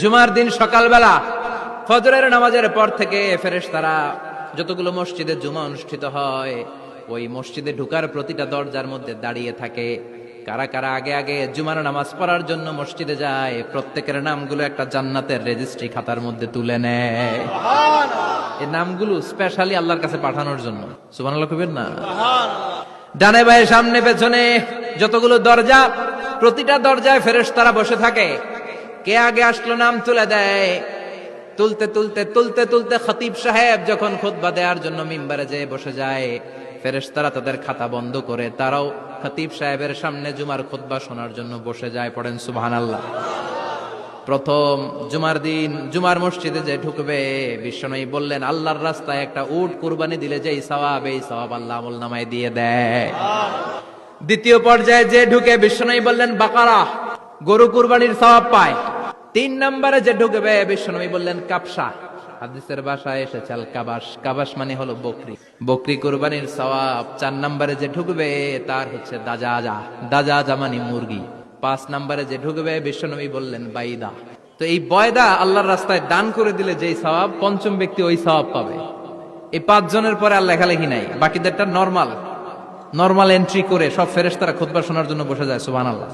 জুমার দিন সকালবেলা ফজরের নামাজের পর থেকে ফেরেশতারা যতগুলো মসজিদে জুমা অনুষ্ঠিত হয় ওই মসজিদে ঢুকার প্রতিটা দরজার মধ্যে দাঁড়িয়ে থাকে। কারা কারা আগে আগে জুমার নামাজ পড়ার জন্য মসজিদে যায়, প্রত্যেকের নামগুলো একটা জান্নাতের রেজিস্ট্রি খাতার মধ্যে তুলে নেয়। এই নামগুলো স্পেশালি আল্লাহর কাছে পাঠানোর জন্য। সুবহানাল্লাহ কইবেন না? ডানে বায়ে সামনে পেছনে যতগুলো দরজা, প্রতিটা দরজায় ফেরেশতারা বসে থাকে। কে আগে আসলো নাম তুলে দেয়। তুলতে তুলতে তুলতে তুলতে খতিব সাহেব যখন খুতবা দেওয়ার জন্য মিম্বারে যেয়ে বসে যায়, ফেরেশতারা তাদের খাতা বন্ধ করে তারাও খতিব সাহেবের সামনে জুমার খুতবা শোনার জন্য বসে যায়। পড়েন সুবহানাল্লাহ। প্রথম জুমার দিন জুমার মসজিদে যে ঢুকবে, বিশ্বনবী বললেন আল্লাহর রাস্তায় একটা উট কুরবানি দিলে যেই সওয়াব, এই সওয়াব আল্লাহ আমলনামায় দিয়ে দেয়। দ্বিতীয় পর্যায়ে যে ঢুকে, বিশ্বনবী বললেন বাকারা, গরু কুরবানির সওয়াব পায়। 3 নম্বরে যে ঢুকবে, বিশ্বনবী বললেন কাবসা, হাদিসের ভাষায় এসেছে আল কাবাস, কাবাস মানে হলো বকরি, বকরি কুরবানির সওয়াব। 4 নম্বরে যে ঢুকবে তার হচ্ছে দাজাজা, দাজাজা মানে মুরগি। 5 নম্বরে যে ঢুকবে, বিশ্বনবী বললেন বাইদা। তো এই বয়দা আল্লাহর রাস্তায় দান করে দিলে যেই সওয়াব, পঞ্চম ব্যক্তি ওই সওয়াব পাবে। এই 5 জনের পরে আর লেখালেখি নাই, বাকিদেরটা নরমাল এন্ট্রি করে সব ফেরেশতারা খুতবা শোনার জন্য বসে যায়। সুবহানাল্লাহ।